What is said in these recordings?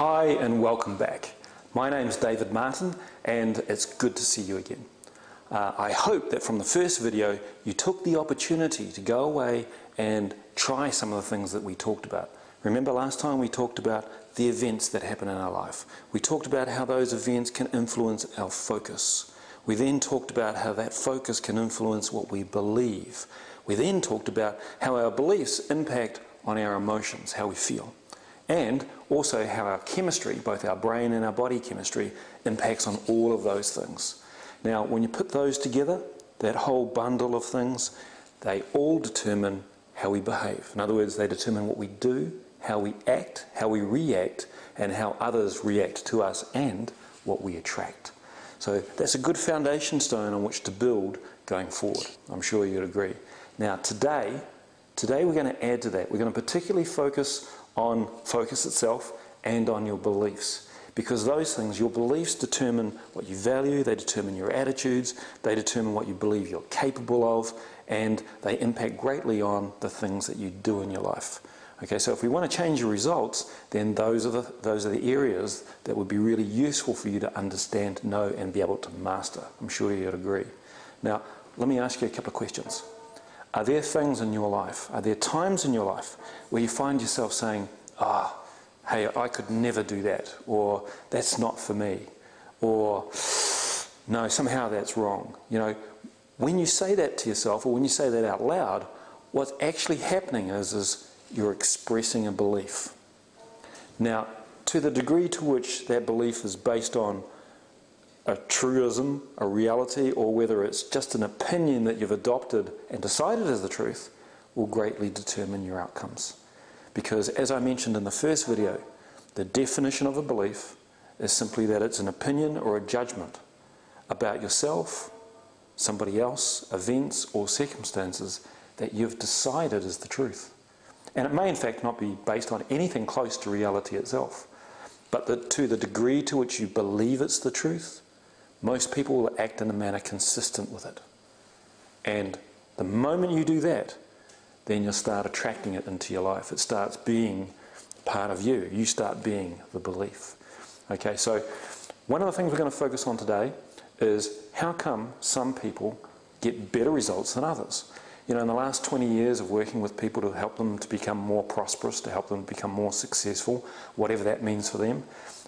Hi and welcome back. My name's David Martin and it's good to see you again. I hope that from the first video you took the opportunity to go away and try some of the things that we talked about. Remember last time we talked about the events that happen in our life. We talked about how those events can influence our focus. We then talked about how that focus can influence what we believe. We then talked about how our beliefs impact on our emotions, how we feel. And also how our chemistry, both our brain and our body chemistry, impacts on all of those things. Now, when you put those together, that whole bundle of things, they all determine how we behave. In other words, they determine what we do, how we act, how we react, and how others react to us and what we attract. So that's a good foundation stone on which to build going forward. I'm sure you'd agree. Now, today we're going to add to that. We're going to particularly focus on focus itself and on your beliefs, because those things, your beliefs determine what you value, they determine your attitudes, they determine what you believe you're capable of, and they impact greatly on the things that you do in your life. Okay, so if we want to change your results, then those are the areas that would be really useful for you to understand, know, and be able to master. I'm sure you'd agree. Now, let me ask you a couple of questions. Are there things in your life, are there times in your life where you find yourself saying, hey, I could never do that, or that's not for me, or no, somehow that's wrong. You know, when you say that to yourself, or when you say that out loud, what's actually happening is you're expressing a belief. Now, to the degree to which that belief is based on a truism, a reality, or whether it's just an opinion that you've adopted and decided as the truth, will greatly determine your outcomes. Because as I mentioned in the first video, the definition of a belief is simply that it's an opinion or a judgment about yourself, somebody else, events or circumstances that you've decided is the truth. And it may in fact not be based on anything close to reality itself, but that to the degree to which you believe it's the truth, most people will act in a manner consistent with it. And the moment you do that, then you'll start attracting it into your life. It starts being part of you. You start being the belief. Okay, so one of the things we're going to focus on today is how come some people get better results than others. You know, in the last 20 years of working with people to help them to become more prosperous, to help them become more successful, whatever that means for them,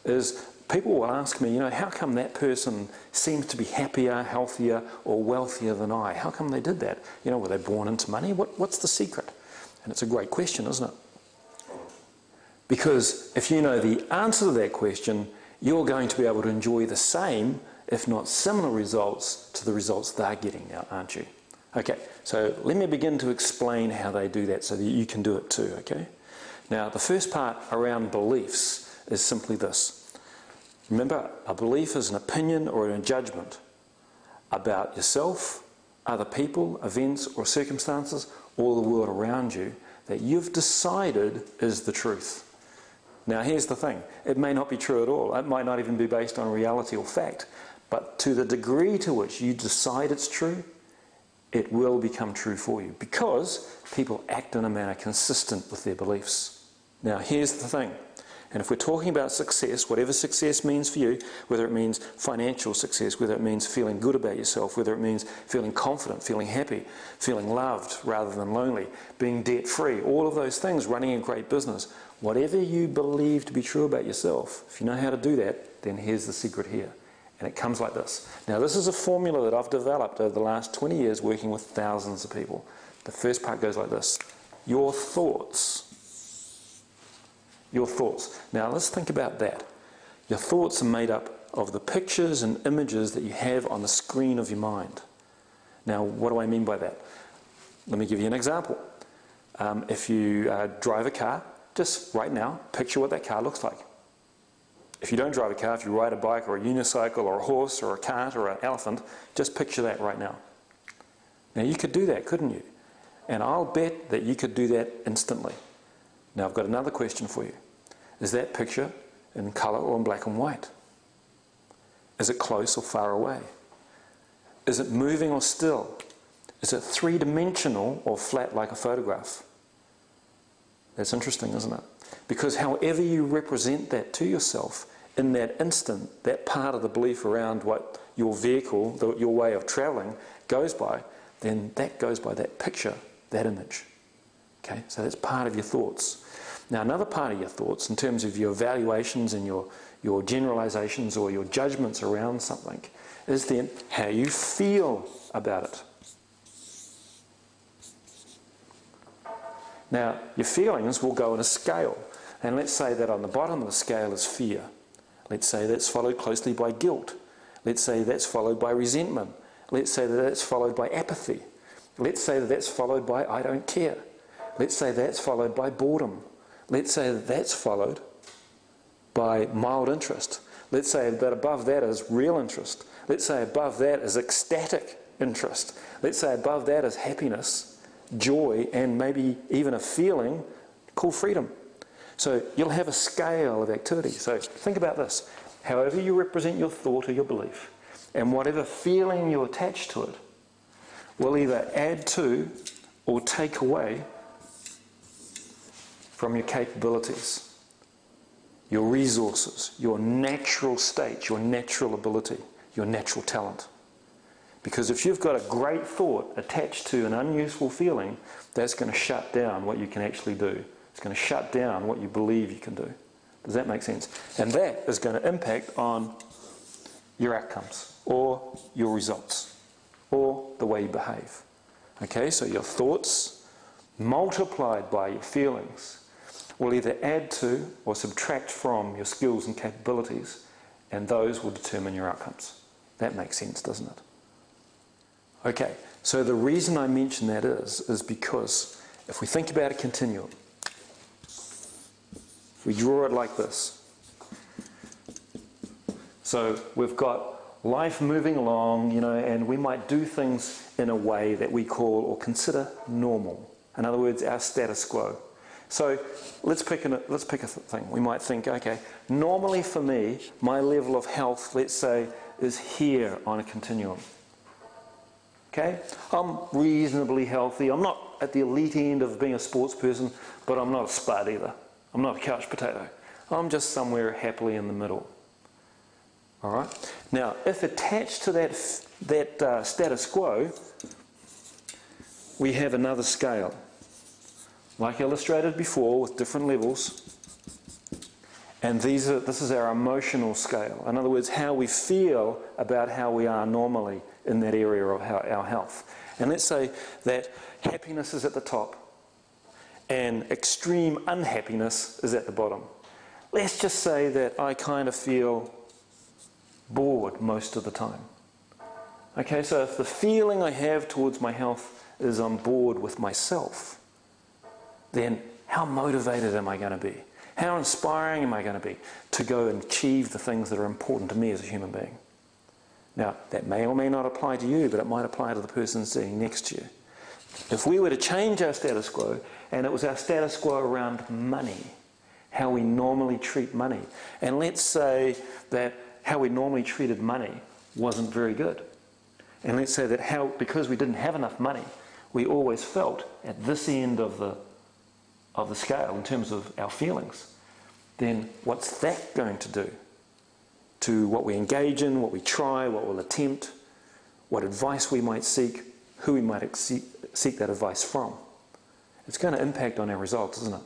is people will ask me, you know, how come that person seems to be happier, healthier, or wealthier than I? How come they did that? You know, were they born into money? What's the secret? And it's a great question, isn't it? Because if you know the answer to that question, you're going to be able to enjoy the same, if not similar results to the results they're getting now, aren't you? Okay, so let me begin to explain how they do that so that you can do it too, okay? Now, the first part around beliefs is simply this. Remember, a belief is an opinion or a judgment about yourself, other people, events or circumstances, or the world around you that you've decided is the truth. Now here's the thing, it may not be true at all, it might not even be based on reality or fact, but to the degree to which you decide it's true, it will become true for you because people act in a manner consistent with their beliefs. Now here's the thing. And if we're talking about success, whatever success means for you, whether it means financial success, whether it means feeling good about yourself, whether it means feeling confident, feeling happy, feeling loved rather than lonely, being debt-free, all of those things, running a great business, whatever you believe to be true about yourself, if you know how to do that, then here's the secret here. And it comes like this. Now this is a formula that I've developed over the last 20 years working with thousands of people. The first part goes like this. Your thoughts. Your thoughts. Now let's think about that. Your thoughts are made up of the pictures and images that you have on the screen of your mind. Now what do I mean by that? Let me give you an example. If you drive a car, just right now, picture what that car looks like. If you don't drive a car, if you ride a bike or a unicycle or a horse or a cart or an elephant, just picture that right now. Now you could do that, couldn't you? And I'll bet that you could do that instantly. Now I've got another question for you. Is that picture in colour or in black and white? Is it close or far away? Is it moving or still? Is it three-dimensional or flat like a photograph? That's interesting, isn't it? Because however you represent that to yourself, in that instant, that part of the belief around what your vehicle, your way of travelling, goes by, then that goes by that picture, that image. Okay, so that's part of your thoughts. Now another part of your thoughts, in terms of your evaluations and your generalizations or your judgments around something, is then how you feel about it. Now, your feelings will go on a scale, and let's say that on the bottom of the scale is fear. Let's say that's followed closely by guilt. Let's say that's followed by resentment. Let's say that that's followed by apathy. Let's say that that's followed by I don't care. Let's say that's followed by boredom. Let's say that that's followed by mild interest. Let's say that above that is real interest. Let's say above that is ecstatic interest. Let's say above that is happiness, joy, and maybe even a feeling called freedom. So you'll have a scale of activity. So think about this. However you represent your thought or your belief, and whatever feeling you attach to it, will either add to or take away from your capabilities, your resources, your natural state, your natural ability, your natural talent. Because if you've got a great thought attached to an unuseful feeling, that's going to shut down what you can actually do. It's going to shut down what you believe you can do. Does that make sense? And that is going to impact on your outcomes or your results or the way you behave. Okay, so your thoughts multiplied by your feelings will either add to or subtract from your skills and capabilities, and those will determine your outcomes. That makes sense, doesn't it? Okay, so the reason I mention that is because if we think about a continuum, we draw it like this. So we've got life moving along, you know, and we might do things in a way that we call or consider normal. In other words, our status quo. So let's pick a thing. We might think, okay, normally for me, my level of health, let's say, is here on a continuum. Okay? I'm reasonably healthy. I'm not at the elite end of being a sports person, but I'm not a spud either. I'm not a couch potato. I'm just somewhere happily in the middle. All right? Now, if attached to that status quo, we have another scale, like illustrated before, with different levels. And this is our emotional scale. In other words, how we feel about how we are normally in that area of our health. And let's say that happiness is at the top and extreme unhappiness is at the bottom. Let's just say that I kind of feel bored most of the time. Okay, so if the feeling I have towards my health is I'm bored with myself, then how motivated am I going to be? How inspiring am I going to be to go and achieve the things that are important to me as a human being? Now, that may or may not apply to you, but it might apply to the person sitting next to you. If we were to change our status quo, and it was our status quo around money, how we normally treat money, and let's say that how we normally treated money wasn't very good, and let's say that because we didn't have enough money, we always felt at this end of the scale in terms of our feelings, then what's that going to do to what we engage in, what we try, what we'll attempt, what advice we might seek, who we might seek that advice from? It's going to impact on our results, isn't it?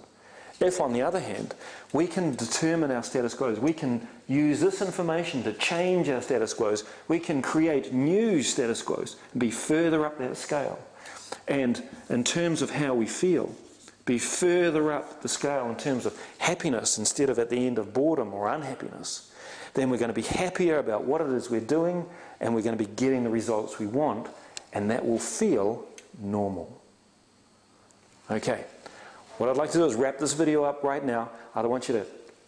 If, on the other hand, we can determine our status quos, we can use this information to change our status quos, we can create new status quos and be further up that scale. And in terms of how we feel, be further up the scale in terms of happiness instead of at the end of boredom or unhappiness, then we're going to be happier about what it is we're doing, and we're going to be getting the results we want, and that will feel normal. Okay, what I'd like to do is wrap this video up right now. I don't want you to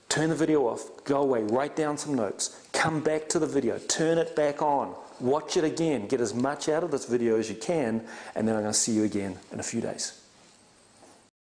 turn the video off, go away, write down some notes, come back to the video, turn it back on, watch it again, get as much out of this video as you can, and then I'm going to see you again in a few days.